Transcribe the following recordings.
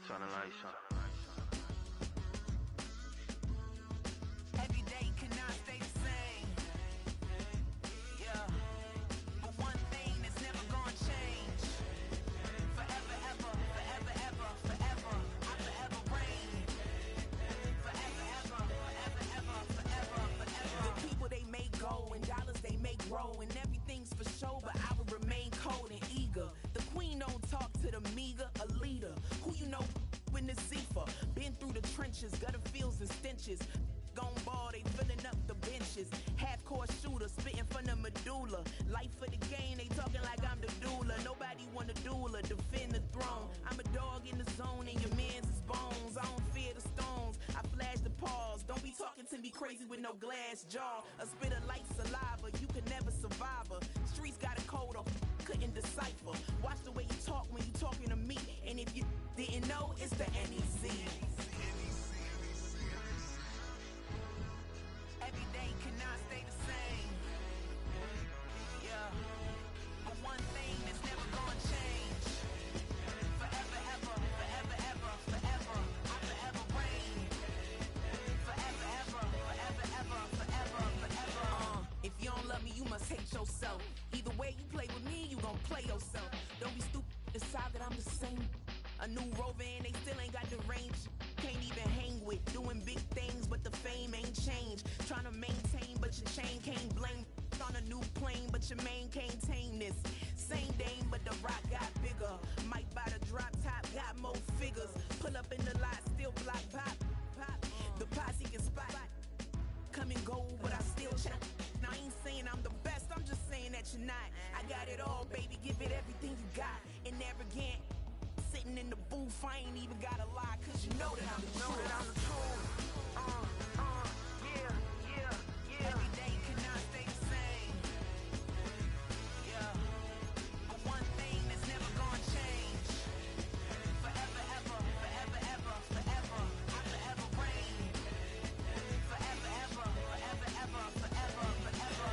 Turn the lights on. Every day cannot stay the same. Yeah. But one thing that's never gonna change. Forever, ever, forever, ever, forever. I forever reign. Forever, ever, forever, ever, forever, forever. The people they make go and dollars they make grow and everything's for show, but I will remain cold and eager. The queen don't talk to the meager, a leader. Who you know in the Zephyr? Been through the trenches, gutter fields and stenches. Gone ball, they filling up the benches. Half-court shooter, spitting from the medulla. Life for the game, they talking like I'm the doula. Nobody want a doula, defend the throne. I'm a dog in the zone and your man's is bones. I don't fear the stones, I flash the paws. Don't be talking to me crazy with no glass jaw. A spit of light saliva, you can never survive her. Streets got a code of couldn't decipher. Watch the way you talk when you talking to me. And if you didn't know, it's the NEC. Every day cannot stay the same. Yeah. But one thing that's never gonna change. Forever, ever, forever, ever, forever. I forever reign. Forever, ever, forever, ever, forever, forever. If you don't love me, you must hate yourself. Either way you play with me, you gon' play yourself. Don't be stupid, decide that I'm the same. A new Rover and they still ain't got the range. Can't even hang with, doing big things, but the fame ain't changed. Trying to maintain, but your chain can't blame. On a new plane, but your main can't tame this. Same dame, but the rock got bigger. Might buy the drop top, got more figures. Pull up in the lot, still block pop. The posse can spot. Come and go, but I still check. Now I ain't saying I'm the best, I'm just saying that you're not. I got it all, baby, give it everything you got. And arrogant. Sitting in the booth, I ain't even gotta lie, cause you know that I'm the truth. Yeah. Every day cannot stay the same. Yeah. But one thing that's never gonna change. Forever, ever, forever, ever, forever. I forever reign. Forever, ever, forever, ever, forever, forever.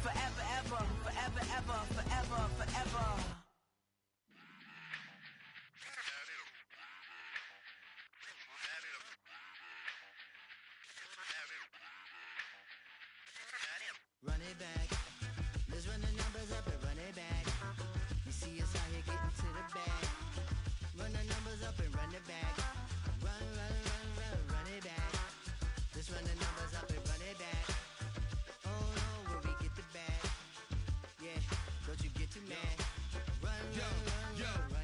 Forever, ever, forever, ever, forever, forever. Run it back. Let's run the numbers up and run it back. You see us out here getting to the bag. Run the numbers up and run it back. Run it back. Let's run the numbers up and run it back. Oh no, where we get the bag. Yeah, don't you get too mad. Run it back.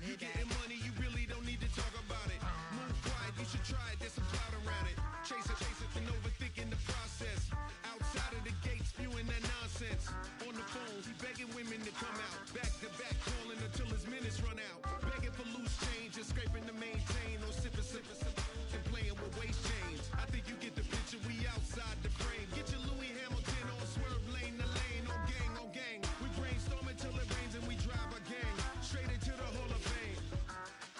You getting money, you really don't need to talk about it. Move quiet, you should try it, there's some clout around it. Chase it, and overthinking the process. Outside of the gate, spewing that nonsense. On the phone, he begging women to come out. Back to back, calling until his minutes run out. Begging for loose change and scraping to maintain. Or sipping, and playing with waist chains. I think you get the picture, we outside the frame. Get your Louis Hamilton on swerve lane to lane. On gang. We brainstorm until it rains and we drive our gang straight into the Hall of Fame.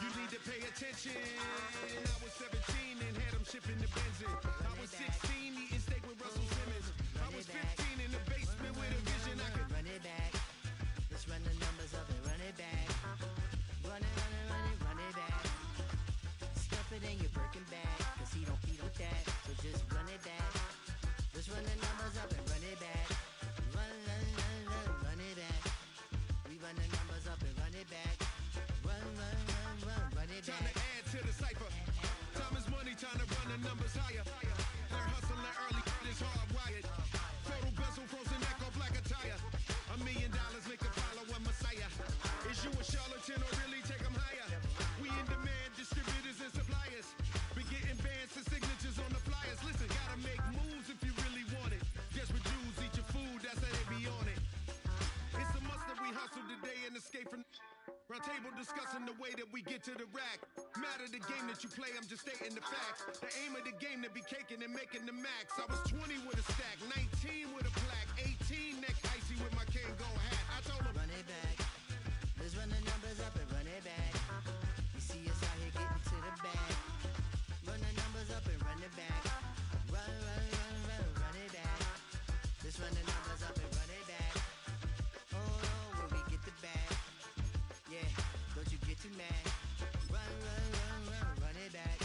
You need to pay attention. I was 17 and had them shipping the Benzin. I was 16 eating steak with Russell Simmons. I was 15 in the basement with a vision. I could run it back. Let's run the numbers up and run it back. Run it back. Stuff it in your Birkin bag, cause he don't with that. So just run it back. Let's run the numbers up and run it back. Run it back. We run the numbers up and run it back. Run it back. Time to add to the cipher. Time is money, time to run the numbers higher. Learn hustling early, it's hardwired. Photo bezel, frozen neck off like a tire. $1 million make a follow a messiah. Is you a charlatan or really take them higher? We in demand, distributors and suppliers. Been getting bands and signatures on the flyers. Listen, gotta make moves if you really want it. Desperate Jews eat your food, that's how they be on it. It's a must that we hustle today and escape from Round table discussing the way that we get to the rack. Matter the game that you play, I'm just stating the facts. The aim of the game to be caking and making the max. I was 20 with a stack, 19 with a plaque, 18 neck icy with my Kango hat. I told him, Run it back. Let's run the numbers up and run it back. You see us out here getting to the bag. Run the numbers up and run it back. Run it back. Let's run the numbers up and run it back. Oh, when we get the bag. Yeah, don't you get too mad. Run it back.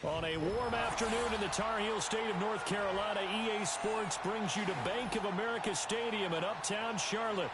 On a warm afternoon in the Tar Heel state of North Carolina, EA Sports brings you to Bank of America Stadium in Uptown Charlotte.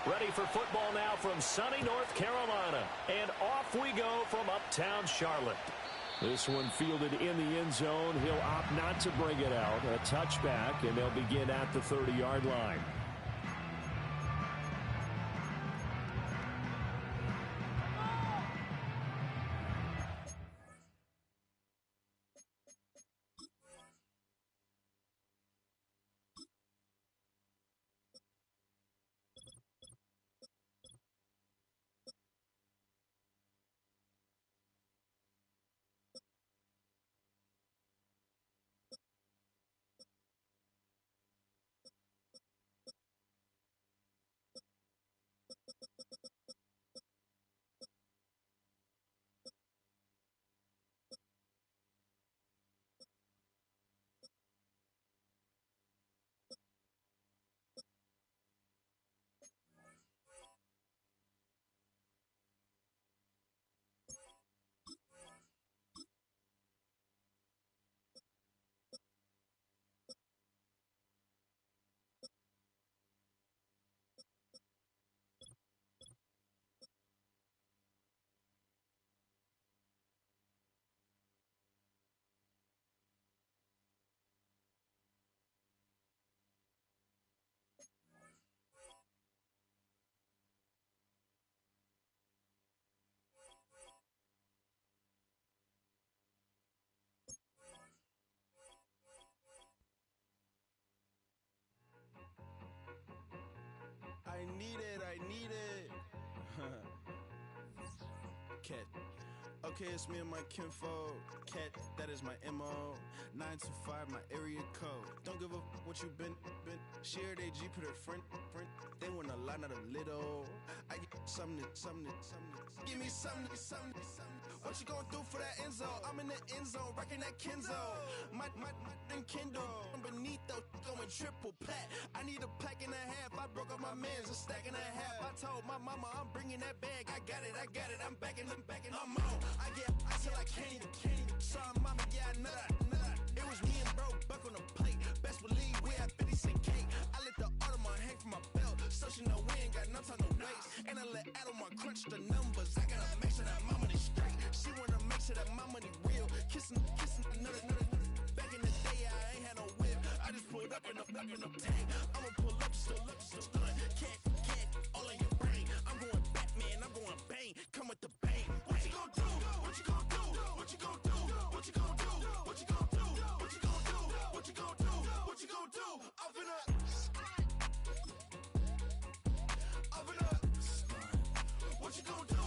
Ready for football now from sunny North Carolina. And off we go from Uptown Charlotte. This one fielded in the end zone. He'll opt not to bring it out. A touchback, and they'll begin at the 30-yard line. I need it. Cat. Okay, it's me and my kinfolk. Cat, that is my MO. 925, my area code. Don't give a what you been. Share they G, put her friend. They want a lot, not a little. I get something. Give me something. What you gonna do for that end zone? I'm in the end zone, rocking that Kenzo. My Kindle. I'm beneath though, going triple plat. I need a pack and a half. I broke up my mans, a stack and a half. I told my mama I'm bringing that bag. I got it. I'm backing. I'm on. I till I can't. Sorry, mama, yeah, I nut. It was me and bro, buck on the plate. Best believe we had 50 cent cake. I let the Audemars hang from my belt, so she know we ain't got no time to waste. And I let Audemars crunch the numbers. I gotta make sure that my money straight. She wanna make sure that my money real. Kissing another. Back in the day, I ain't had no whip. I just pulled up in the tank. I'ma pull up, still stunt. Can't, all in your brain. I'm going Batman, I'm going bang. Come with the bang. What you gon' do? What you gon' do? What you gon' do? What you gon' do? What you gon' do? What you gon' do? What you gon' do? What you gon' do? Up and up. What you gon' do?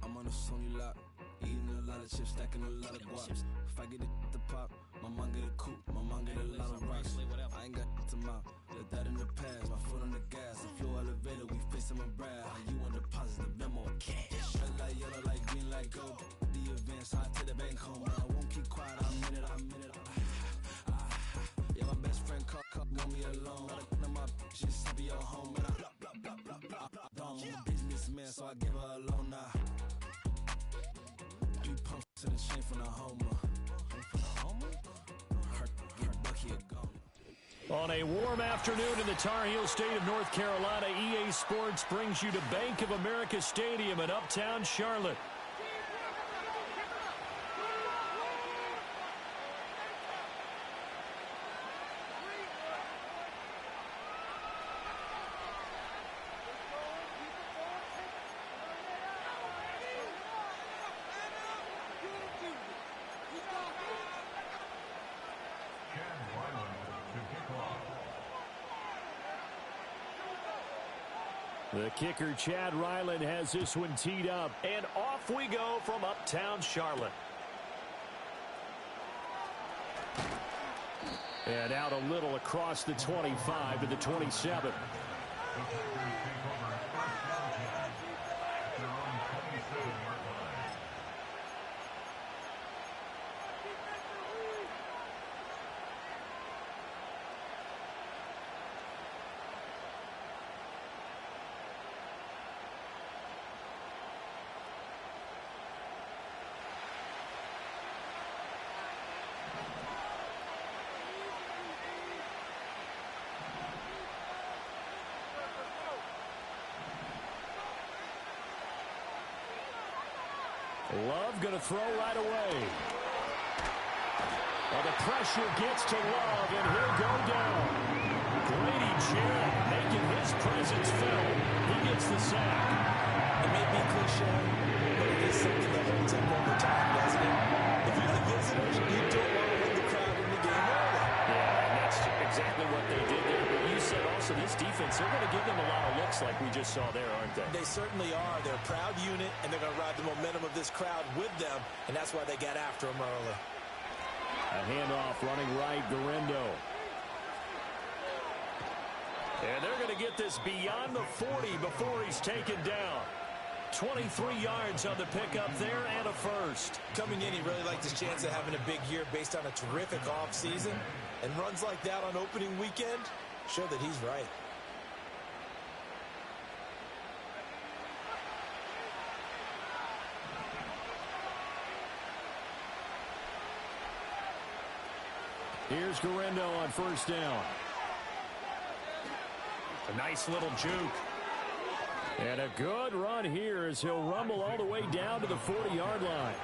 I'm on a Sony lot, eating a lot of chips, stacking a lot of guap. If I get it the pop, my mom get a coupe, my mom get a lot of rocks. I ain't got to mouth, let that in the past. My foot on the gas, the flow elevator, we facing my breath. You want the positive memo, cash. Red light, yellow light, green light, go. The events, I to the bank home. I won't keep quiet, I'm in it. Yeah, my best friend call, want me alone. None of my bitches be at home. And I blah, blah, blah, blah, blah, blah, blah. I'm a businessman, so I give her a loan now. 3 pumps in the chain from the Homer. Her Bucky a goner. On a warm afternoon in the Tar Heel state of North Carolina, EA Sports brings you to Bank of America Stadium in uptown Charlotte. The kicker, Chad Ryland, has this one teed up. And off we go from uptown Charlotte. And out a little across the 25 to the 27. Love going to throw right away. Well, the pressure gets to Love, and he'll go down. Grady Jarrett making his presence felt. He gets the sack. It may be cliche, but it is something that holds up over time, doesn't it? If you're the visitors, you don't want to win the crowd in the game early. Yeah, and that's exactly what they did there. But you said also this defense, they're going to give them a lot of looks like we just saw there, aren't they? They certainly are. They're a proud unit, and they're going to ride the momentum of this crowd with them, and that's why they got after them early. A handoff running right, Garendo. And they're going to get this beyond the 40 before he's taken down. 23 yards on the pickup there and a first. Coming in, he really liked his chance of having a big year based on a terrific offseason. And runs like that on opening weekend show that he's right. Here's Garendo on first down. A nice little juke. And a good run here as he'll rumble all the way down to the 40-yard line.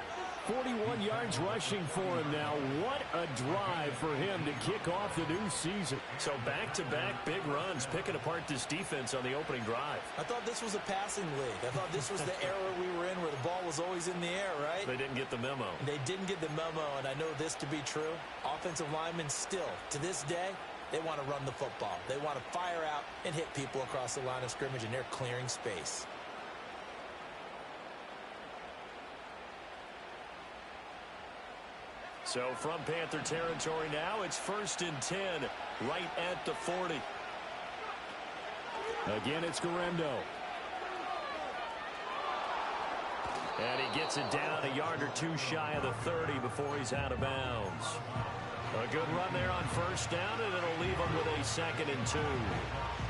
41 yards rushing for him now. What a drive for him to kick off the new season. So back-to-back big runs, picking apart this defense on the opening drive. I thought this was a passing league. I thought this was the era we were in where the ball was always in the air, right? They didn't get the memo. They didn't get the memo, and I know this to be true. Offensive linemen still, to this day, they want to run the football. They want to fire out and hit people across the line of scrimmage, and they're clearing space. So from Panther territory now, it's 1st and 10, right at the 40. Again, it's Garendo. And he gets it down a yard or two shy of the 30 before he's out of bounds. A good run there on first down, and it'll leave him with a 2nd and 2.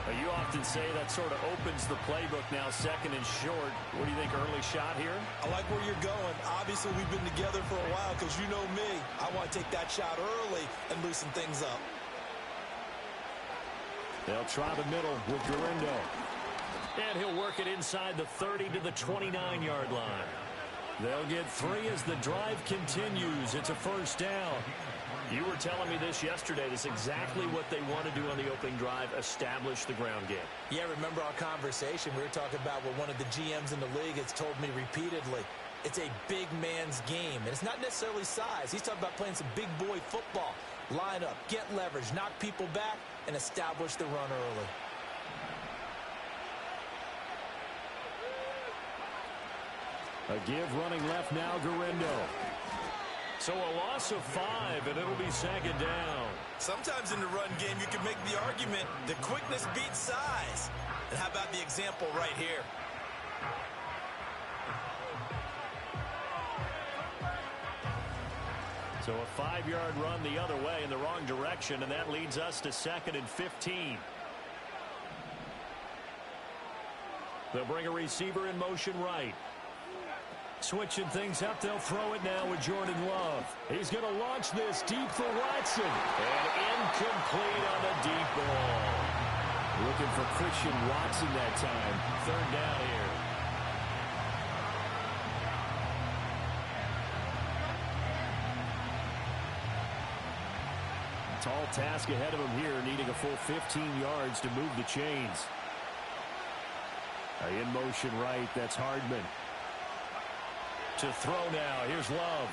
You often say that sort of opens the playbook now, 2nd and short. What do you think, early shot here? I like where you're going. Obviously, we've been together for a while because you know me. I want to take that shot early and loosen things up. They'll try the middle with Garendo. And he'll work it inside the 30 to the 29-yard line. They'll get 3 as the drive continues. It's a first down. You were telling me this yesterday. This is exactly what they want to do on the opening drive, establish the ground game. Yeah, remember our conversation? We were talking about what one of the GMs in the league has told me repeatedly. It's a big man's game, and it's not necessarily size. He's talking about playing some big boy football. Line up, get leverage, knock people back, and establish the run early. A give running left now, Garendo. So a loss of 5, and it'll be 2nd down. Sometimes in the run game, you can make the argument that quickness beats size. And how about the example right here? So a 5-yard run the other way in the wrong direction, and that leads us to 2nd and 15. They'll bring a receiver in motion right. Switching things up, they'll throw it now with Jordan Love. He's going to launch this deep for Watson. And incomplete on the deep ball. Looking for Christian Watson that time. 3rd down here. Tall task ahead of him here, needing a full 15 yards to move the chains. In motion right, that's Hardman. To throw now, here's Love.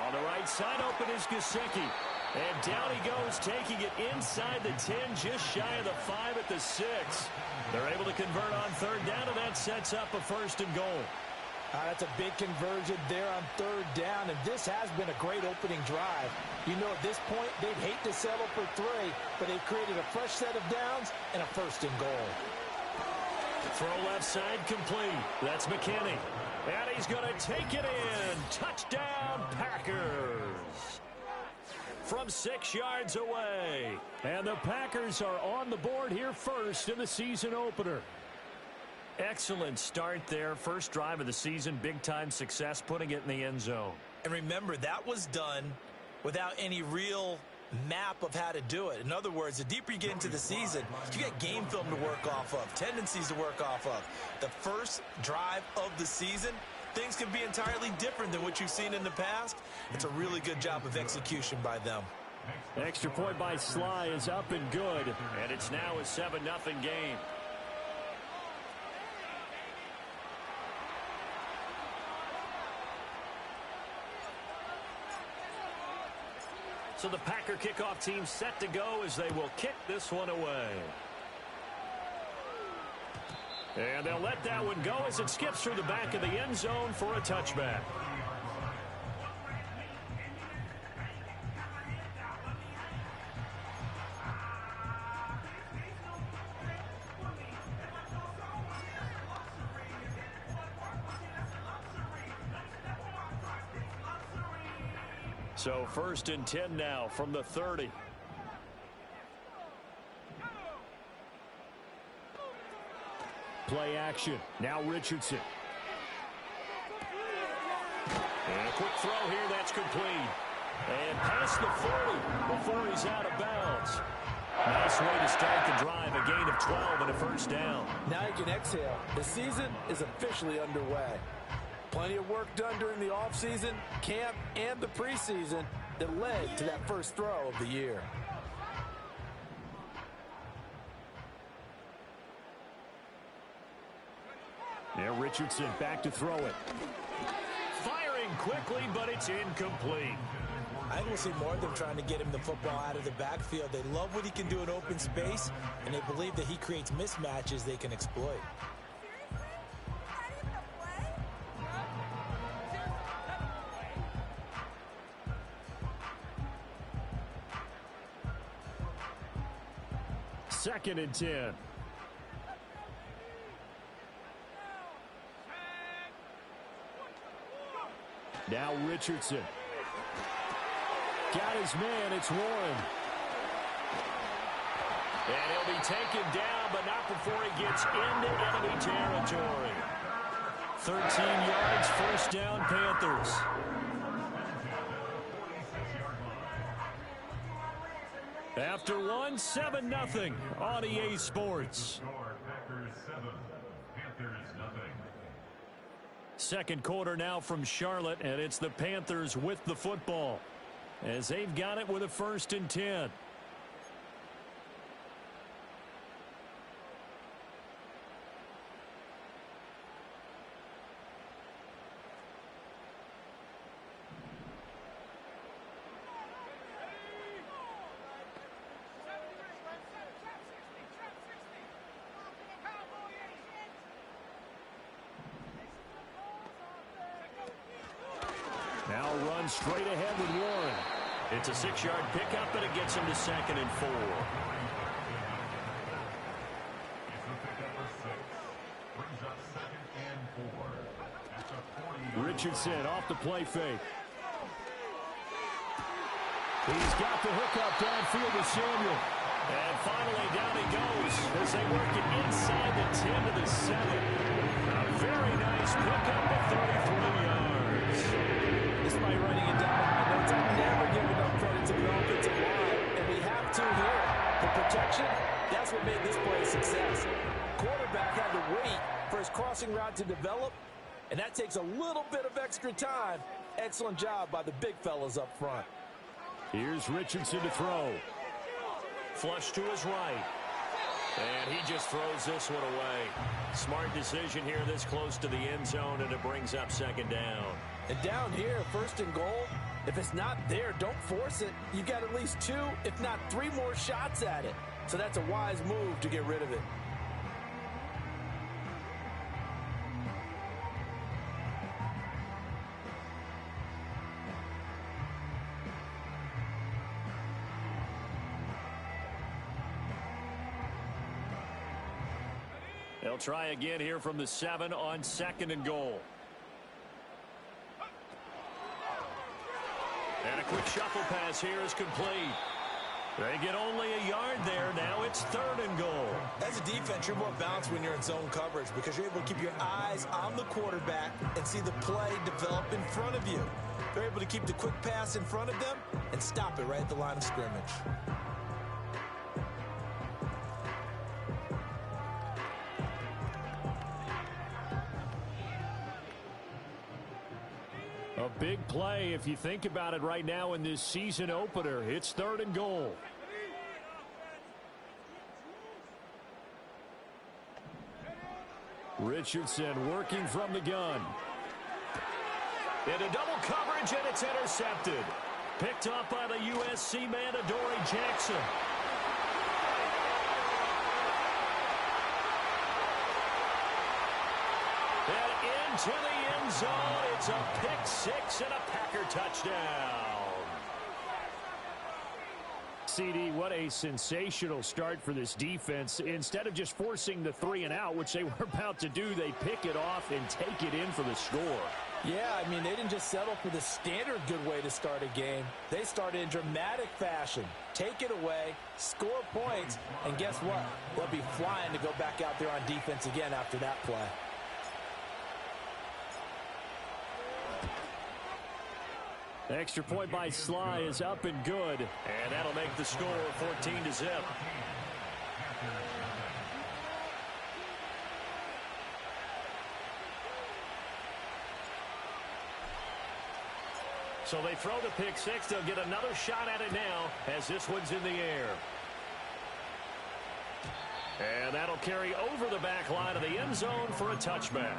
On the right side, open is Gesicki. And down he goes, taking it inside the 10, just shy of the 5 at the 6. They're able to convert on 3rd down, and that sets up a 1st and goal. That's a big conversion there on 3rd down, and this has been a great opening drive. You know, at this point, they'd hate to settle for 3, but they've created a fresh set of downs and a 1st and goal. Throw left side complete. That's McKinney. And he's going to take it in. Touchdown, Packers. From 6 yards away. And the Packers are on the board here first in the season opener. Excellent start there. First drive of the season. Big-time success putting it in the end zone. And remember, that was done without any real map of how to do it. In other words, the deeper you get into the season, you get game film to work off of, tendencies to work off of. The first drive of the season, things can be entirely different than what you've seen in the past. It's a really good job of execution by them. Extra point by Sly is up and good. And it's now a 7-0 game. So the Packer kickoff team set to go as they will kick this one away. And they'll let that one go as it skips through the back of the end zone for a touchback. So 1st and 10 now from the 30. Play action. Now Richardson. And a quick throw here. That's complete. And past the 40 before he's out of bounds. Nice way to start the drive. A gain of 12 and a 1st down. Now you can exhale. The season is officially underway. Plenty of work done during the offseason, camp, and the preseason that led to that first throw of the year. Now Richardson back to throw it. Firing quickly, but it's incomplete. I think we'll see more of them trying to get him the football out of the backfield. They love what he can do in open space, and they believe that he creates mismatches they can exploit. Second and 10. Now Richardson. Got his man. It's Warren. And he'll be taken down, but not before he gets into enemy territory. 13 yards, 1st down, Panthers. After one, 7-0 on EA Sports. Second quarter now from Charlotte, and it's the Panthers with the football as they've got it with a 1st and 10. Now run straight ahead with Warren. It's a 6-yard pickup, and it gets him to 2nd and 4. Richardson off the play fake. He's got the hook up downfield to Samuel. And finally, down he goes as they work it inside the 10 to the 7. A very nice pickup of 33 yards. Despite running it down the high notes, I've never given enough credit to the offensive line, and we have to here. The protection, that's what made this play a success. Quarterback had to wait for his crossing route to develop, and that takes a little bit of extra time. Excellent job by the big fellas up front. Here's Richardson to throw. Flush to his right. And he just throws this one away. Smart decision here this close to the end zone, and it brings up second down. And down here, first and goal, if it's not there, don't force it. You've got at least 2, if not 3 more shots at it. So that's a wise move to get rid of it. They'll try again here from the 7 on second and goal. And a quick shuffle pass here is complete. They get only a yard there. Now it's third and goal. As a defense, you're more balanced when you're in zone coverage because you're able to keep your eyes on the quarterback and see the play develop in front of you. They're able to keep the quick pass in front of them and stop it right at the line of scrimmage. A big play if you think about it right now in this season opener. It's third and goal. Richardson working from the gun. Into double coverage, and it's intercepted. Picked up by the USC man, Adoree Jackson. And into the end zone. It's a pick six and a Packer touchdown. CD, what a sensational start for this defense. Instead of just forcing the 3 and out, which they were about to do, they pick it off and take it in for the score. Yeah, I mean, they didn't just settle for the standard good way to start a game. They started in dramatic fashion. Take it away, score points, and guess what? They'll be flying to go back out there on defense again after that play. Extra point by Sly is up and good. And that'll make the score 14-0. So they throw the pick six. They'll get another shot at it now as this one's in the air. And that'll carry over the back line of the end zone for a touchback.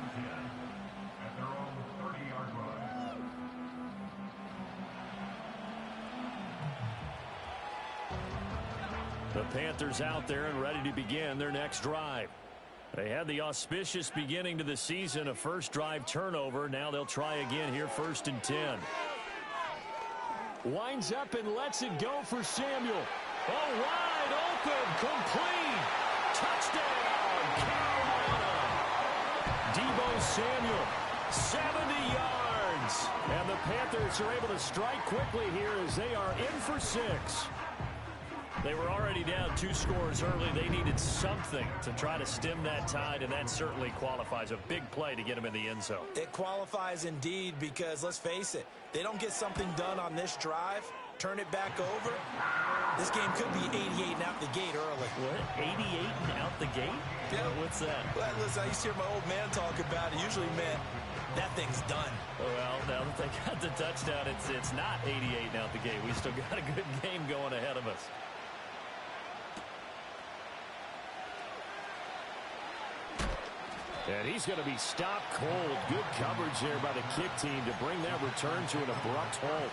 The Panthers out there and ready to begin their next drive. They had the auspicious beginning to the season, a first drive turnover. Now they'll try again here, 1st and 10. Winds up and lets it go for Samuel. Oh, wide open, complete. Touchdown, Carolina. Deebo Samuel, 70 yards. And the Panthers are able to strike quickly here as they are in for 6. They were already down 2 scores early. They needed something to try to stem that tide, and that certainly qualifies. A big play to get them in the end zone. It qualifies indeed because, let's face it, they don't get something done on this drive, turn it back over, this game could be 88 and out the gate early. What? 88 and out the gate? Yeah. What's that? Well, listen, I used to hear my old man talk about it. Usually meant that thing's done. Well, now that they got the touchdown, it's not 88 and out the gate. We still got a good game going ahead of us. And he's going to be stopped cold. Good coverage there by the kick team to bring that return to an abrupt halt.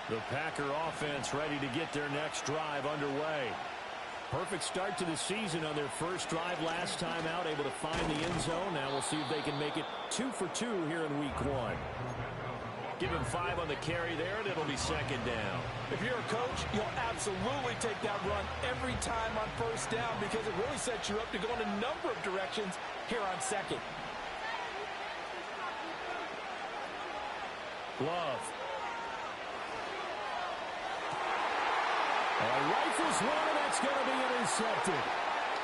The Packer offense ready to get their next drive underway. Perfect start to the season on their first drive last time out, able to find the end zone. Now we'll see if they can make it 2 for 2 here in week 1. Give him 5 on the carry there, and it'll be second down. If you're a coach, you'll absolutely take that run every time on first down because it really sets you up to go in a number of directions here on second. Love. Rifles one, and that's going to be intercepted.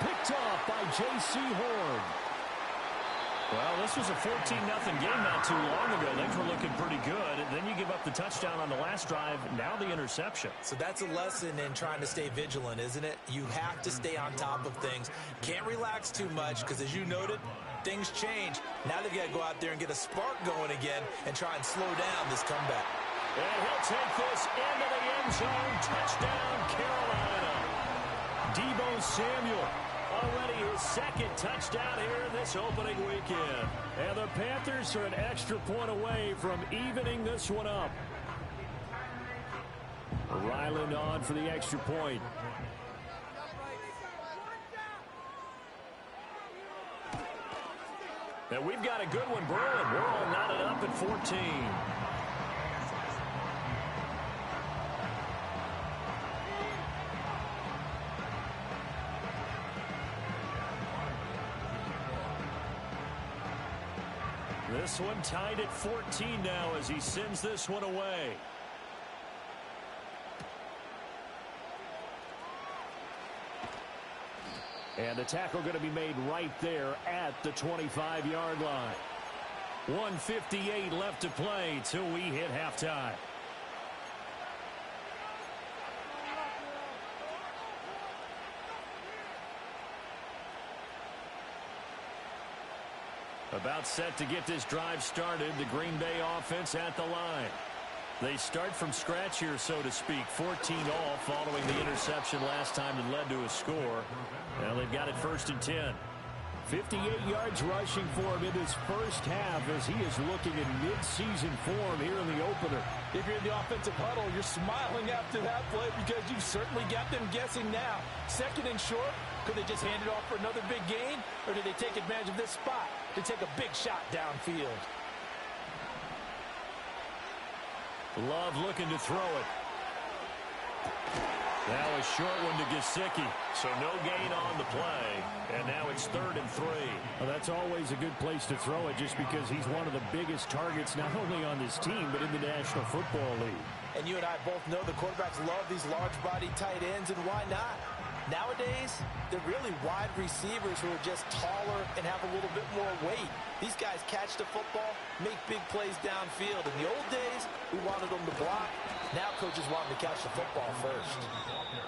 Picked off by J.C. Horn. Well, this was a 14-0 game not too long ago. Things were looking pretty good. And then you give up the touchdown on the last drive. Now the interception. So that's a lesson in trying to stay vigilant, isn't it? You have to stay on top of things. Can't relax too much because, as you noted, things change. Now they've got to go out there and get a spark going again and try and slow down this comeback. And he'll take this into the end zone. Touchdown, Carolina. Deebo Samuel. Already his second touchdown here in this opening weekend. And the Panthers are an extra point away from evening this one up. Ryland on for the extra point. And we've got a good one brewing. We're all knotted up at 14. This one tied at 14 now as he sends this one away. And the tackle going to be made right there at the 25-yard line. 1:58 left to play till we hit halftime. About set to get this drive started. The Green Bay offense at the line. They start from scratch here, so to speak. 14 all following the interception last time that led to a score. Now they've got it 1st and 10. 58 yards rushing for him in his first half as he is looking in mid-season form here in the opener. If you're in the offensive huddle, you're smiling after that play because you've certainly got them guessing now. 2nd and short, could they just hand it off for another big gain? Or did they take advantage of this spot to take a big shot downfield? Love looking to throw it. Now a short one to Gesicki. So no gain on the play. And now it's 3rd and 3. Well, that's always a good place to throw it just because he's one of the biggest targets not only on this team but in the National Football League. And you and I both know the quarterbacks love these large-body tight ends, and why not? Nowadays, they're really wide receivers who are just taller and have a little bit more weight. These guys catch the football, make big plays downfield. In the old days, we wanted them to block. Now coaches want them to catch the football first.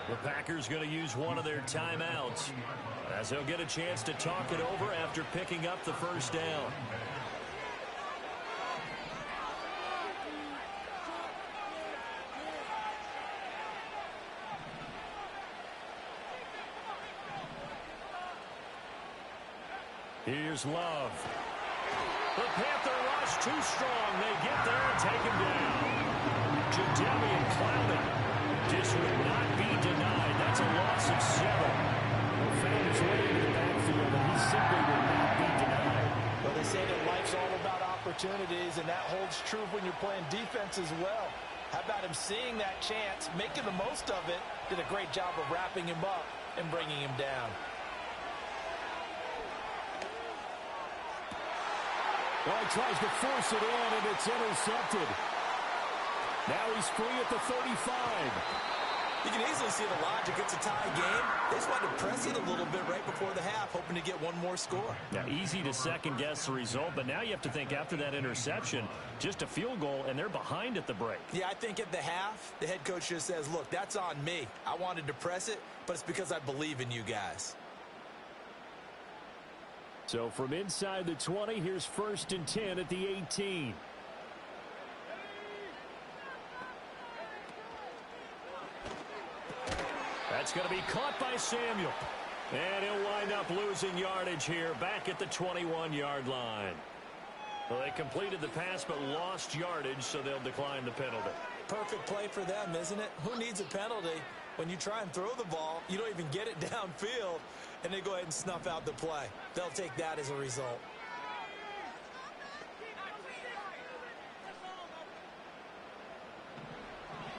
The Packers going to use one of their timeouts as they'll get a chance to talk it over after picking up the first down. Here's Love. The Panther rush too strong. They get there and take him down. Jadeveon Clowney just would not be denied. That's a loss of 7. The fan is way into the backfield, and he simply will not be denied. Well, they say that life's all about opportunities, and that holds true when you're playing defense as well. How about him seeing that chance, making the most of it, did a great job of wrapping him up and bringing him down. Well, he tries to force it in, and it's intercepted. Now he's free at the 35. You can easily see the logic. It's a tie game. They just wanted to press it a little bit right before the half, hoping to get one more score. Now, easy to second-guess the result, but now you have to think after that interception, just a field goal, and they're behind at the break. Yeah, I think at the half, the head coach just says, look, that's on me. I wanted to press it, but it's because I believe in you guys. So from inside the 20, here's 1st and 10 at the 18. That's going to be caught by Samuel. And he'll wind up losing yardage here back at the 21-yard line. Well, they completed the pass but lost yardage, so they'll decline the penalty. Perfect play for them, isn't it? Who needs a penalty? When you try and throw the ball, you don't even get it downfield, and they go ahead and snuff out the play. They'll take that as a result.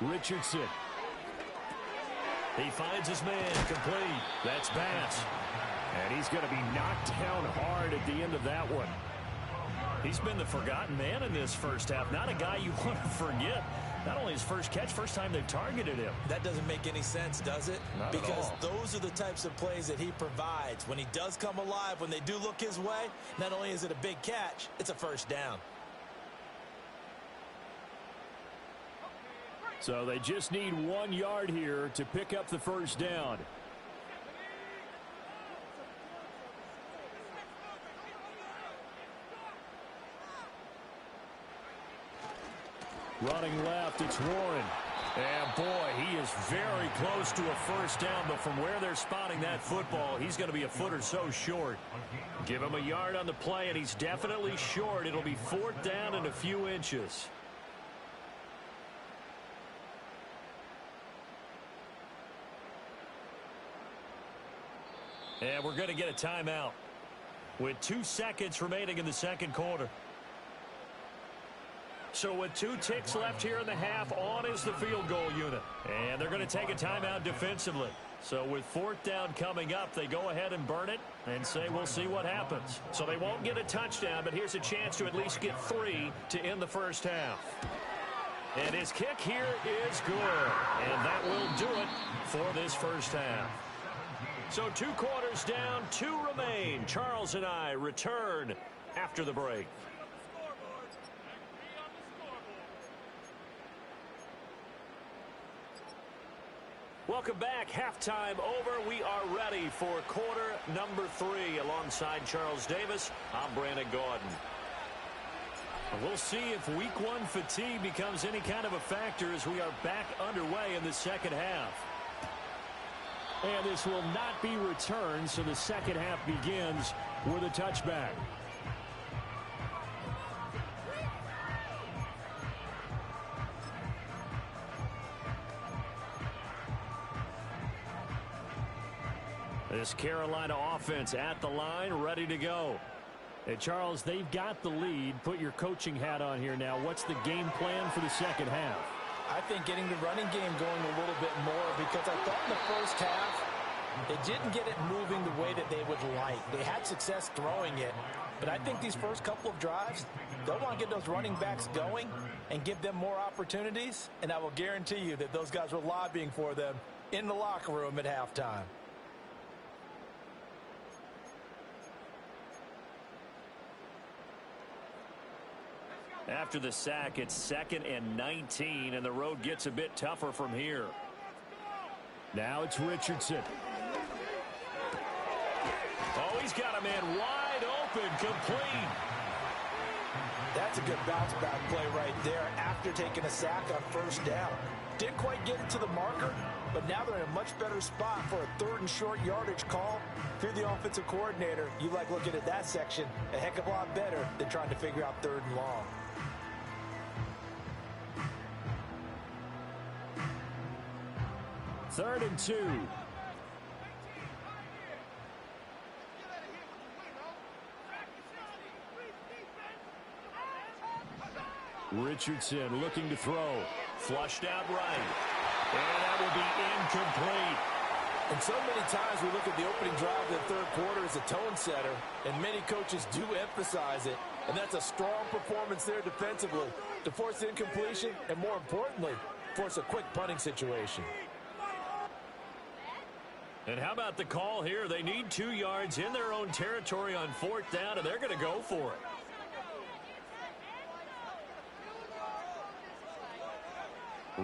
Richardson. He finds his man, complete. That's Bass. And he's going to be knocked down hard at the end of that one. He's been the forgotten man in this first half. Not a guy you want to forget. Not only his first catch, first time they've targeted him. That doesn't make any sense, does it? Not because at all. those are the types of plays that he provides. When he does come alive, when they do look his way, not only is it a big catch, it's a first down. So they just need 1 yard here to pick up the first down. Running left, it's Warren. And boy, he is very close to a first down, but from where they're spotting that football, he's going to be a foot or so short. Give him a yard on the play, and he's definitely short. It'll be 4th down and a few inches. And we're going to get a timeout with 2 seconds remaining in the second quarter. So with 2 ticks left here in the half, on is the field goal unit. And they're going to take a timeout defensively. So with 4th down coming up, they go ahead and burn it and say we'll see what happens. So they won't get a touchdown, but here's a chance to at least get 3 to end the first half. And his kick here is good. And that will do it for this first half. So 2 quarters down, 2 remain. Charles and I return after the break. Welcome back. Halftime over. We are ready for quarter number 3. Alongside Charles Davis, I'm Brandon Gaudin. We'll see if week 1 fatigue becomes any kind of a factor as we are back underway in the second half. And this will not be returned, so the second half begins with a touchback. This Carolina offense at the line, ready to go. Hey, Charles, they've got the lead. Put your coaching hat on here now. What's the game plan for the second half? I think getting the running game going a little bit more, because I thought in the first half they didn't get it moving the way that they would like. They had success throwing it, but I think these first couple of drives, they'll want to get those running backs going and give them more opportunities, and I will guarantee you that those guys were lobbying for them in the locker room at halftime. After the sack, it's 2nd and 19, and the road gets a bit tougher from here. Now it's Richardson. Oh, he's got a man wide open, complete. That's a good bounce back play right there after taking a sack on first down. Didn't quite get it to the marker, but now they're in a much better spot for a 3rd and short yardage call. If you're the offensive coordinator, you like looking at that section a heck of a lot better than trying to figure out 3rd and long. Third and 2. Richardson looking to throw. Flushed out right. And that will be incomplete. And so many times we look at the opening drive of the 3rd quarter as a tone setter, and many coaches do emphasize it. And that's a strong performance there defensively to force incompletion and, more importantly, force a quick punting situation. And how about the call here? They need 2 yards in their own territory on 4th down, and they're going to go for it.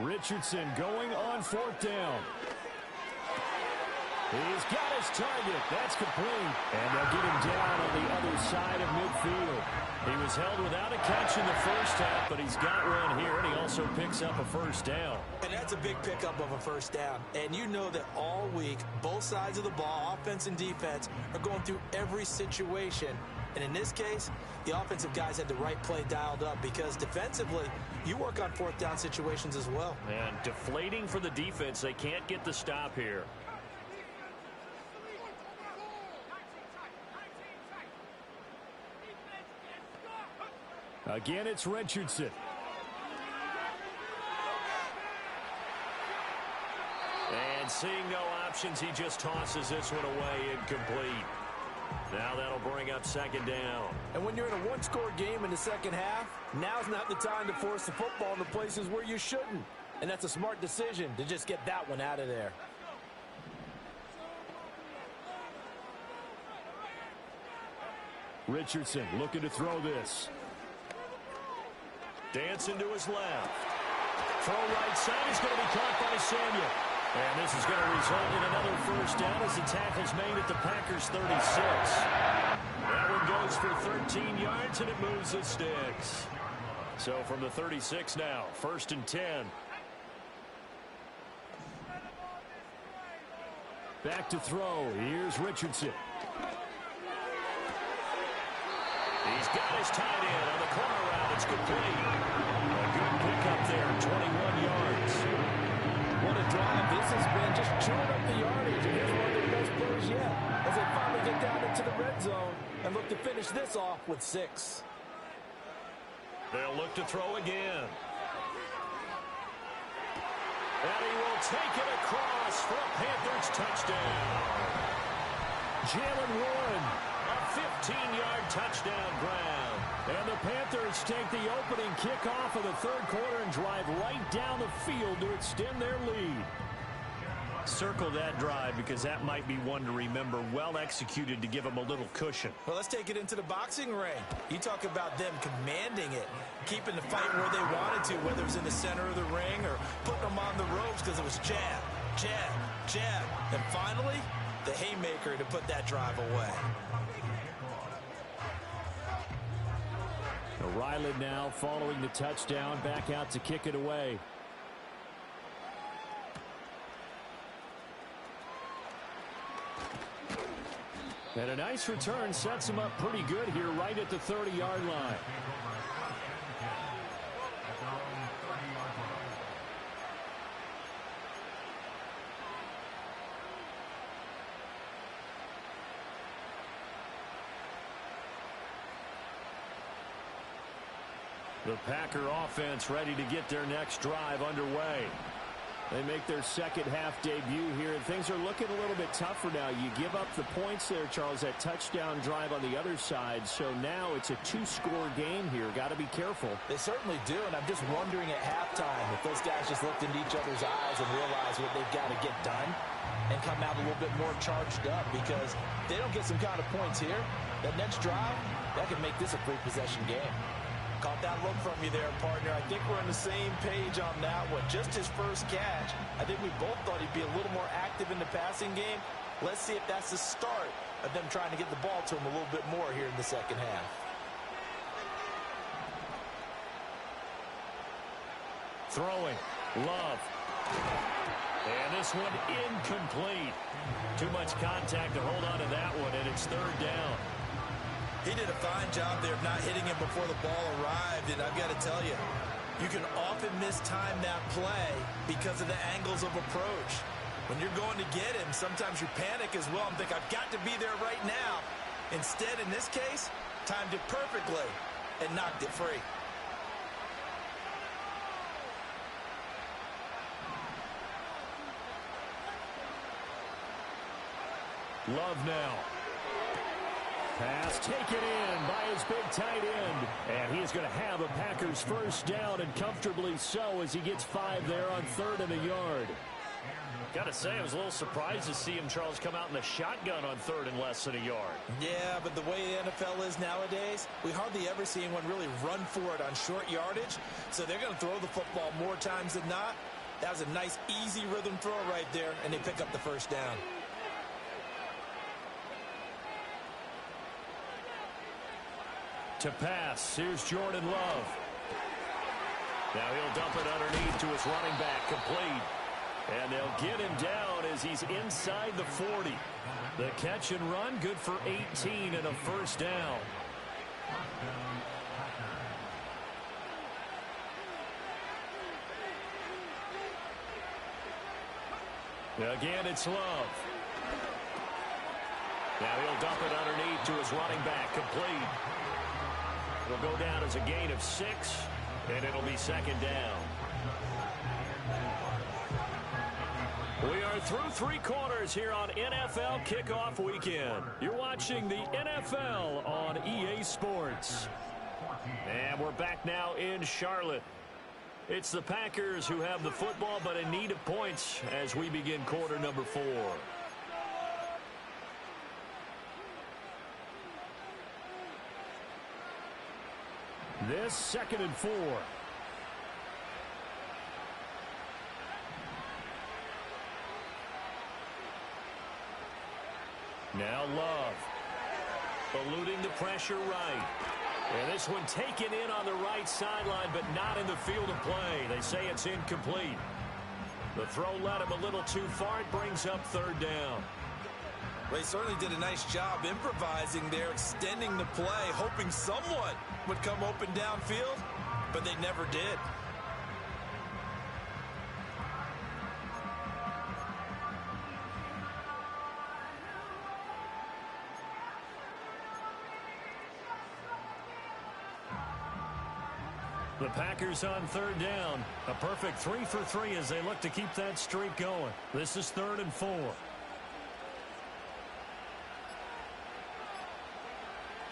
Richardson going on 4th down. He's got his target. That's complete. And they'll get him down on the other side of midfield. He was held without a catch in the first half, but he's got one here, and he also picks up a first down. And that's a big pickup of a first down. And you know that all week, both sides of the ball, offense and defense, are going through every situation. And in this case, the offensive guys had the right play dialed up, because defensively, you work on 4th down situations as well. And deflating for the defense. They can't get the stop here. Again, it's Richardson. And seeing no options, he just tosses this one away incomplete. Now that'll bring up second down. And when you're in a one-score game in the second half, now's not the time to force the football in the places where you shouldn't. And that's a smart decision to just get that one out of there. Richardson looking to throw this. Dancing to his left. Throw right side is going to be caught by Samuel. And this is going to result in another first down as the tackle's made at the Packers' 36. That one goes for 13 yards, and it moves the sticks. So from the 36 now, 1st and 10. Back to throw. Here's Richardson. He's got his tight end on the corner route. It's complete. A good pickup there, 21 yards. What a drive this has been, just chewing up the yardage. And here's one of their best plays yet as they finally get down into the red zone and look to finish this off with 6. They'll look to throw again. And he will take it across for a Panthers touchdown. Jalen Warren, a 15-yard touchdown grab. And the Panthers take the opening kickoff of the third quarter and drive right down the field to extend their lead. Circle that drive because that might be one to remember. Well executed to give them a little cushion. Well, let's take it into the boxing ring. You talk about them commanding it, keeping the fight where they wanted to, whether it was in the center of the ring or putting them on the ropes because it was jab, jab, jab. And finally, the haymaker to put that drive away. Ryland now following the touchdown, back out to kick it away. And a nice return sets him up pretty good here right at the 30-yard line. The Packer offense ready to get their next drive underway. They make their second half debut here, and things are looking a little bit tougher now. You give up the points there, Charles, that touchdown drive on the other side. So now it's a 2-score game here. Got to be careful. They certainly do, and I'm just wondering at halftime if those guys just looked into each other's eyes and realized what they've got to get done and come out a little bit more charged up, because if they don't get some kind of points here, that next drive, that could make this a free-possession game. Caught that look from you there, partner. I think we're on the same page on that one. Just his first catch. I think we both thought he'd be a little more active in the passing game. Let's see if that's the start of them trying to get the ball to him a little bit more here in the second half. Throwing. Love. And this one incomplete. Too much contact to hold on to that one, and it's third down. He did a fine job there of not hitting him before the ball arrived, and I've got to tell you, you can often mistime that play because of the angles of approach. When you're going to get him, sometimes you panic as well and think, I've got to be there right now. Instead, in this case, timed it perfectly and knocked it free. Love now. Pass taken in by his big tight end. And he's going to have a Packers first down, and comfortably so, as he gets 5 there on 3rd and a yard. Got to say, I was a little surprised to see him, Charles, come out in the shotgun on 3rd and less than a yard. Yeah, but the way the NFL is nowadays, we hardly ever see anyone really run for it on short yardage. So they're going to throw the football more times than not. That was a nice, easy rhythm throw right there, and they pick up the first down. To pass, here's Jordan Love. Now he'll dump it underneath to his running back, complete. And they'll get him down as he's inside the 40. The catch and run, good for 18 and a first down. Again, it's Love. Now he'll dump it underneath to his running back, complete. It'll go down as a gain of 6, and it'll be second down. We are through three quarters here on NFL Kickoff Weekend. You're watching the NFL on EA Sports. And we're back now in Charlotte. It's the Packers who have the football, but in need of points as we begin quarter number 4. This 2nd and 4. Now Love. Eluding the pressure right. And this one taken in on the right sideline, but not in the field of play. They say it's incomplete. The throw led him a little too far. It brings up 3rd down. Well, he certainly did a nice job improvising there, extending the play, hoping someone would come open downfield, but they never did. The Packers on 3rd down. A perfect 3 for 3 as they look to keep that streak going. This is 3rd and 4.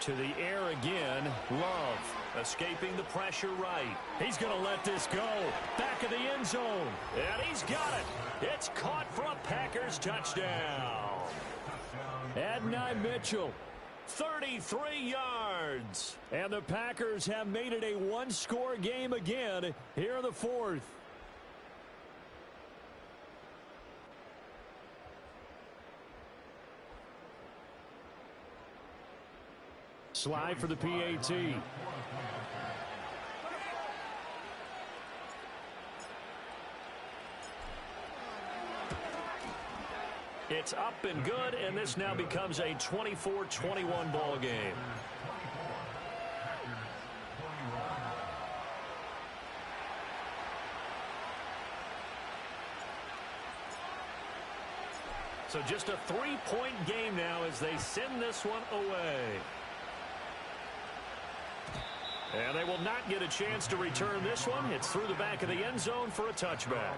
To the air again. Love escaping the pressure right. He's going to let this go. Back of the end zone. And he's got it. It's caught for a Packers touchdown. Adonai Mitchell. 33 yards. And the Packers have made it a one-score game again here in the 4th. Slide for the PAT. It's up and good, and this now becomes a 24-21 ball game. So just a 3-point game now as they send this one away. And they will not get a chance to return this one. It's through the back of the end zone for a touchback.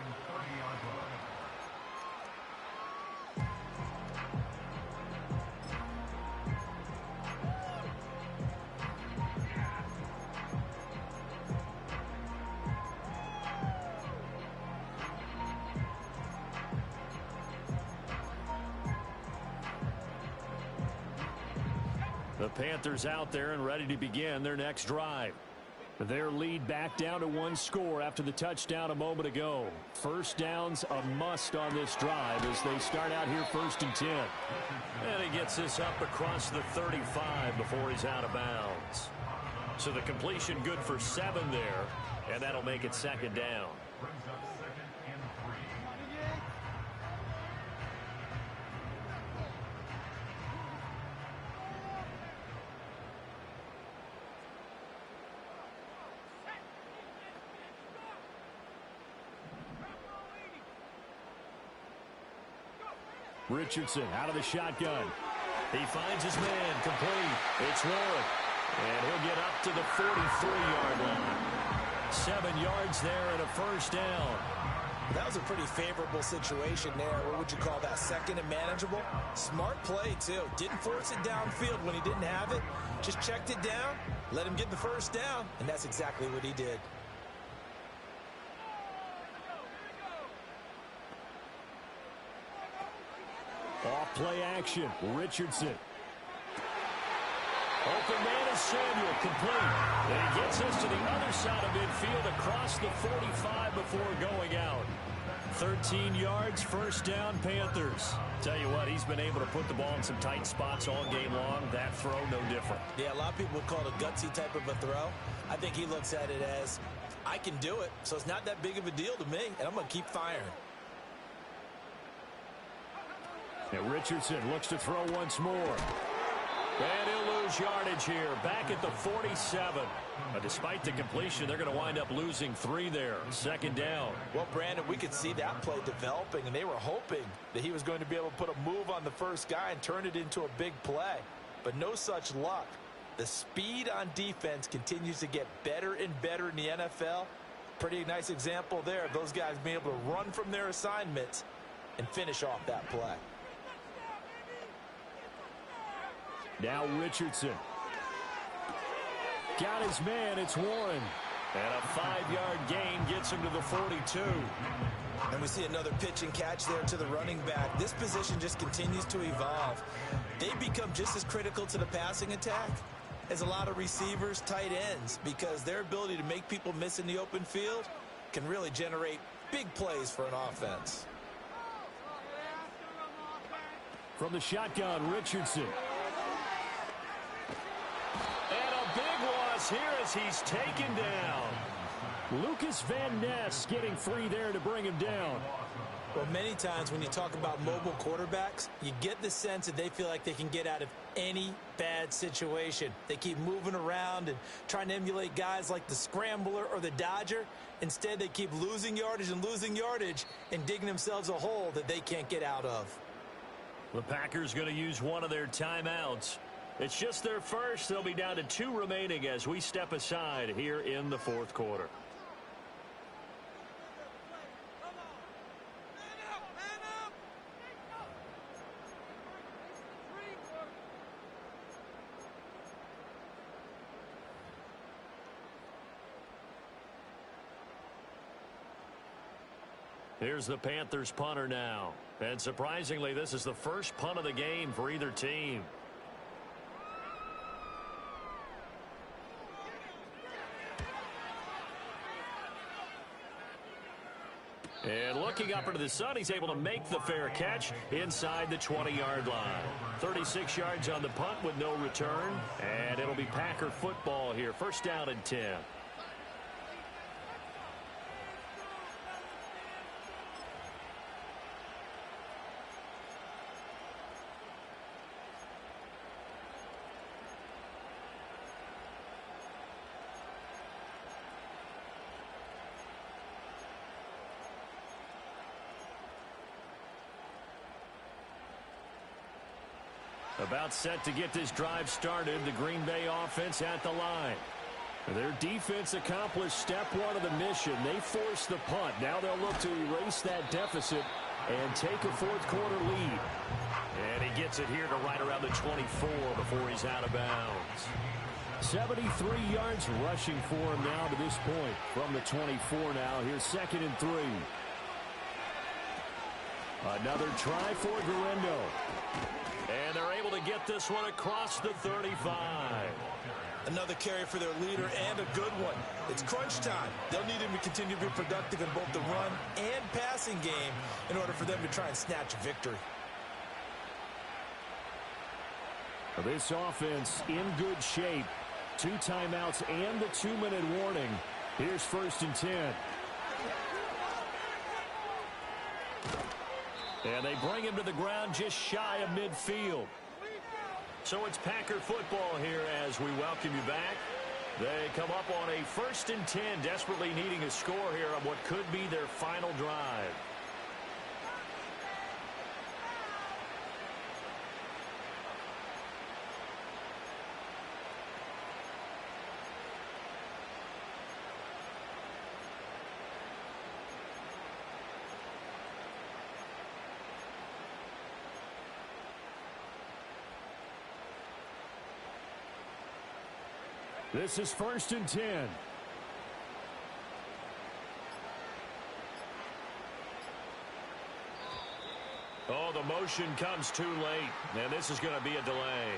The Panthers out there and ready to begin their next drive. Their lead back down to 1 score after the touchdown a moment ago. First down's a must on this drive as they start out here 1st and 10. And he gets this up across the 35 before he's out of bounds. So the completion good for 7 there, and that'll make it 2nd down. Richardson out of the shotgun. He finds his man complete. It's Warren. And he'll get up to the 43-yard line. 7 yards there and a 1st down. That was a pretty favorable situation there. What would you call that? 2nd and manageable? Smart play, too. Didn't force it downfield when he didn't have it. Just checked it down, let him get the 1st down, and that's exactly what he did. Off play action. Richardson. Open man is Samuel, complete. And he gets us to the other side of midfield across the 45 before going out. 13 yards, 1st down, Panthers. Tell you what, he's been able to put the ball in some tight spots all game long. That throw, no different. Yeah, a lot of people would call it a gutsy type of a throw. I think he looks at it as, I can do it, so it's not that big of a deal to me, and I'm going to keep firing. And Richardson looks to throw once more. And he'll lose yardage here, back at the 47. Despite the completion, they're going to wind up losing 3 there. 2nd down. Well, Brandon, we could see that play developing, and they were hoping that he was going to be able to put a move on the first guy and turn it into a big play. But no such luck. The speed on defense continues to get better and better in the NFL. Pretty nice example there of those guys being able to run from their assignments and finish off that play. Now Richardson. Got his man. It's Warren. And a 5-yard gain gets him to the 42. And we see another pitch and catch there to the running back. This position just continues to evolve. They become just as critical to the passing attack as a lot of receivers, tight ends, because their ability to make people miss in the open field can really generate big plays for an offense. From the shotgun, Richardson. And a big loss here as he's taken down. Lucas Van Ness getting free there to bring him down. Well, many times when you talk about mobile quarterbacks, you get the sense that they feel like they can get out of any bad situation. They keep moving around and trying to emulate guys like the Scrambler or the Dodger. Instead, they keep losing yardage and digging themselves a hole that they can't get out of. The Packers going to use one of their timeouts. It's just their first. They'll be down to 2 remaining as we step aside here in the fourth quarter. Here's the Panthers punter now. And surprisingly, this is the first punt of the game for either team. And looking up into the sun, he's able to make the fair catch inside the 20-yard line. 36 yards on the punt with no return. And it'll be Packer football here. First down and 10. About set to get this drive started, the Green Bay offense at the line. Their defense accomplished step 1 of the mission. They forced the punt. Now they'll look to erase that deficit and take a fourth quarter lead. And he gets it here to right around the 24 before he's out of bounds. 73 yards rushing for him now to this point. From the 24 now, here's 2nd and 3. Another try for Guerrero. And they're able to get this one across the 35. Another carry for their leader and a good one. It's crunch time. They'll need him to continue to be productive in both the run and passing game in order for them to try and snatch a victory. This offense in good shape. 2 timeouts and the 2-minute warning. Here's 1st and 10. And they bring him to the ground just shy of midfield. So it's Packer football here as we welcome you back. They come up on a 1st and 10, desperately needing a score here on what could be their final drive. This is 1st and 10. Oh, the motion comes too late, and this is going to be a delay.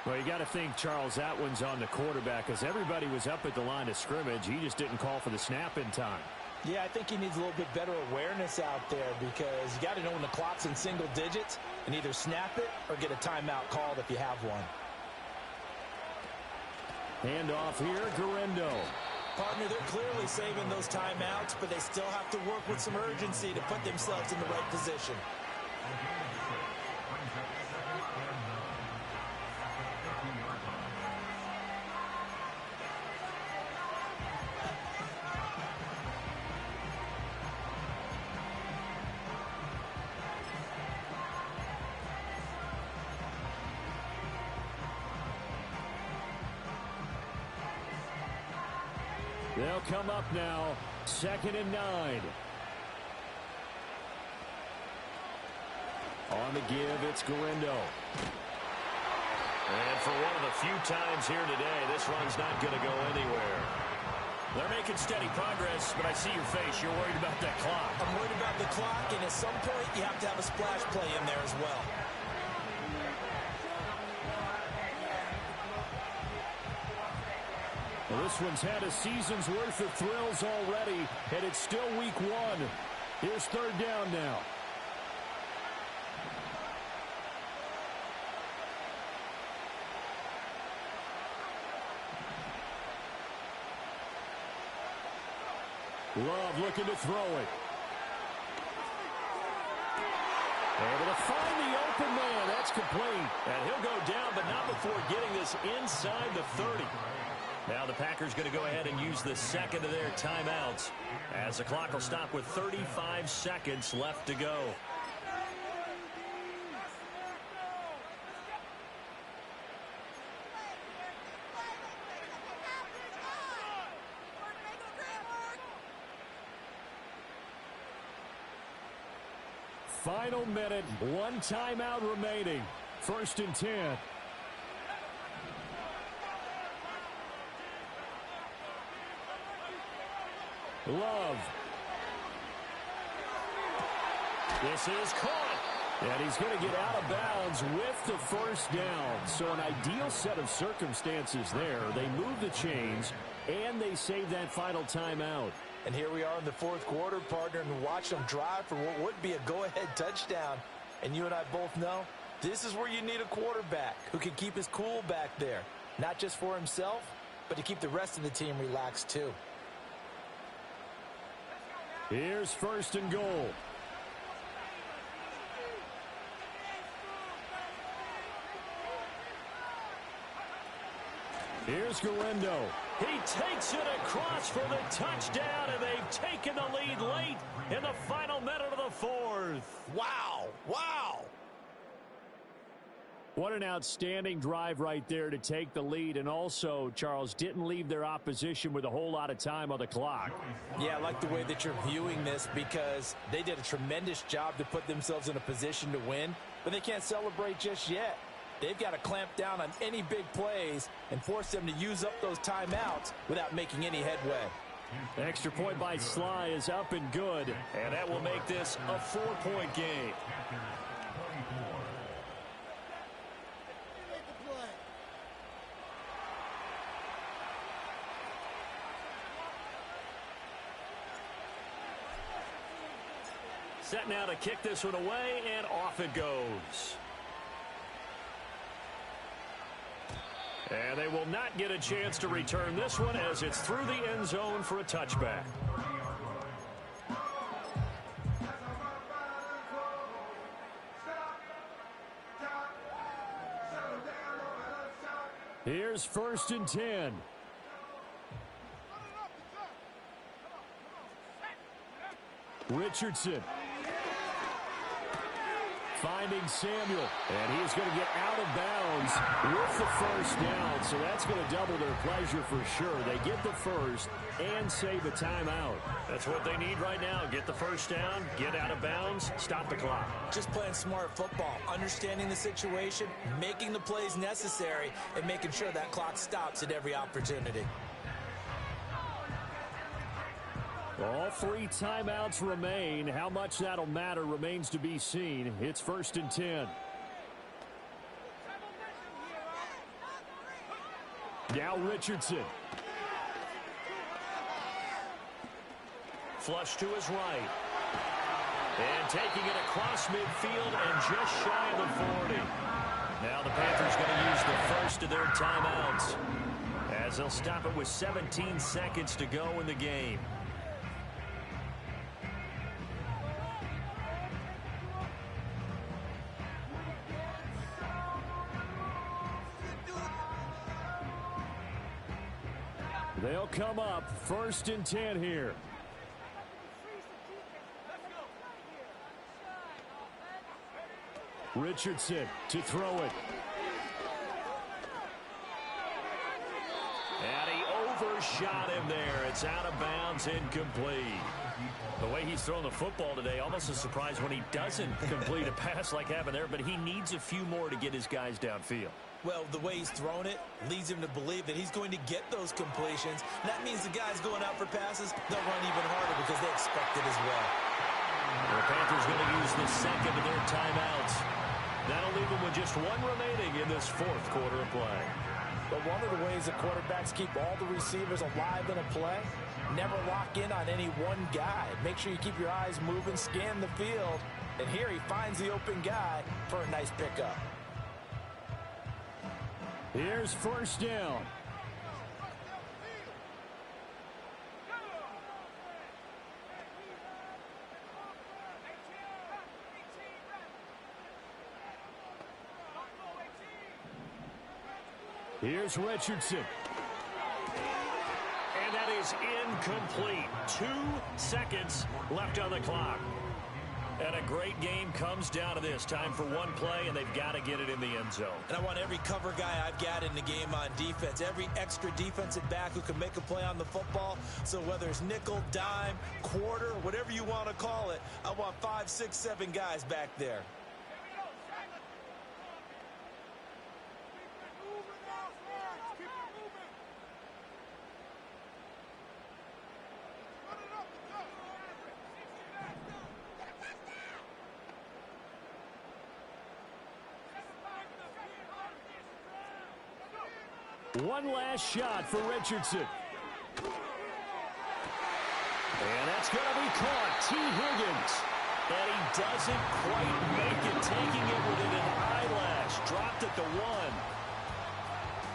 Well, you got to think Charles Atwin's on the quarterback as everybody was up at the line of scrimmage. He just didn't call for the snap in time. Yeah, I think he needs a little bit better awareness out there because you got to know when the clock's in single digits and either snap it or get a timeout called if you have one. Handoff here, Guerrero. Partner, they're clearly saving those timeouts, but they still have to work with some urgency to put themselves in the right position. They'll come up now, 2nd and 9. On the give, it's Garindo. And for one of the few times here today, this run's not going to go anywhere. They're making steady progress, but I see your face. You're worried about that clock. I'm worried about the clock, and at some point, you have to have a splash play in there as well. Well, this one's had a season's worth of thrills already, and it's still week one. Here's third down now. Love looking to throw it. Able to find the open man. That's complete. And he'll go down, but not before getting this inside the 30. Now the Packers going to go ahead and use the second of their timeouts, as the clock will stop with 35 seconds left to go. Final minute, one timeout remaining. 1st and 10. Love. This is caught. And he's going to get out of bounds with the first down. So an ideal set of circumstances there. They move the chains, and they save that final timeout. And here we are in the fourth quarter, partner, and watch them drive for what would be a go-ahead touchdown. And you and I both know this is where you need a quarterback who can keep his cool back there. Not just for himself, but to keep the rest of the team relaxed too. Here's 1st and goal. Here's Garindo. He takes it across for the touchdown, and they've taken the lead late in the final minute of the fourth. Wow! Wow! What an outstanding drive right there to take the lead. And also, Charles, didn't leave their opposition with a whole lot of time on the clock. Yeah, I like the way that you're viewing this, because they did a tremendous job to put themselves in a position to win, but they can't celebrate just yet. They've got to clamp down on any big plays and force them to use up those timeouts without making any headway. Extra point by Sly is up and good. And that will make this a 4-point game. Set now to kick this one away, and off it goes. And they will not get a chance to return this one, as it's through the end zone for a touchback. Here's 1st and 10. Richardson. Finding Samuel, and he's going to get out of bounds with the first down, so that's going to double their pleasure for sure. They get the first and save a timeout. That's what they need right now. Get the first down, get out of bounds, stop the clock. Just playing smart football, understanding the situation, making the plays necessary, and making sure that clock stops at every opportunity. All 3 timeouts remain. How much that'll matter remains to be seen. It's 1st and 10. Now Richardson. Flush to his right. And taking it across midfield and just shy of the 40. Now the Panthers going to use the first of their timeouts, as they'll stop it with 17 seconds to go in the game. They'll come up 1st and 10 here. Richardson to throw it. And he shot him there. It's out of bounds, incomplete. The way he's thrown the football today, almost a surprise when he doesn't complete a pass like happened there, but he needs a few more to get his guys downfield. Well, the way he's thrown it leads him to believe that he's going to get those completions. That means the guys going out for passes, they'll run even harder because they expect it as well. The Panthers going to use the second of their timeouts. That'll leave them with just one remaining in this fourth quarter of play. But one of the ways that quarterbacks keep all the receivers alive in a play, never lock in on any one guy. Make sure you keep your eyes moving, scan the field. And here he finds the open guy for a nice pickup. Here's first down. Here's Richardson. And that is incomplete. 2 seconds left on the clock. And a great game comes down to this. Time for one play, and they've got to get it in the end zone. And I want every cover guy I've got in the game on defense, every extra defensive back who can make a play on the football. So whether it's nickel, dime, quarter, whatever you want to call it, I want 5, 6, 7 guys back there. One last shot for Richardson. And that's going to be caught. T. Higgins. And he doesn't quite make it, taking it within an eyelash. Dropped at the 1.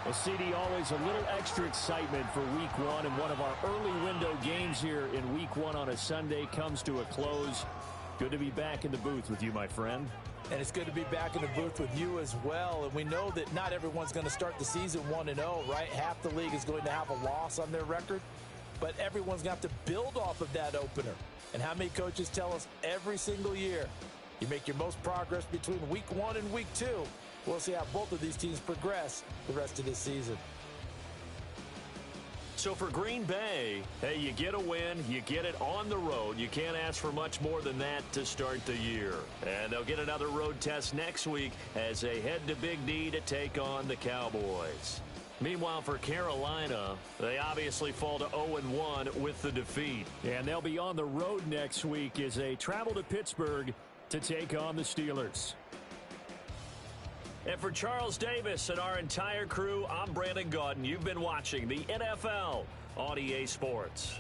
Well, CD, always a little extra excitement for week 1. And one of our early window games here in week 1 on a Sunday comes to a close. Good to be back in the booth with you, my friend. And it's good to be back in the booth with you as well. And we know that not everyone's going to start the season 1-0, right? Half the league is going to have a loss on their record. But everyone's going to have to build off of that opener. And how many coaches tell us every single year, you make your most progress between week 1 and week 2. We'll see how both of these teams progress the rest of this season. So for Green Bay, hey, you get a win, you get it on the road. You can't ask for much more than that to start the year. And they'll get another road test next week as they head to Big D to take on the Cowboys. Meanwhile, for Carolina, they obviously fall to 0-1 with the defeat. And they'll be on the road next week as they travel to Pittsburgh to take on the Steelers. And for Charles Davis and our entire crew, I'm Brandon Gaudin. You've been watching the NFL on EA Sports.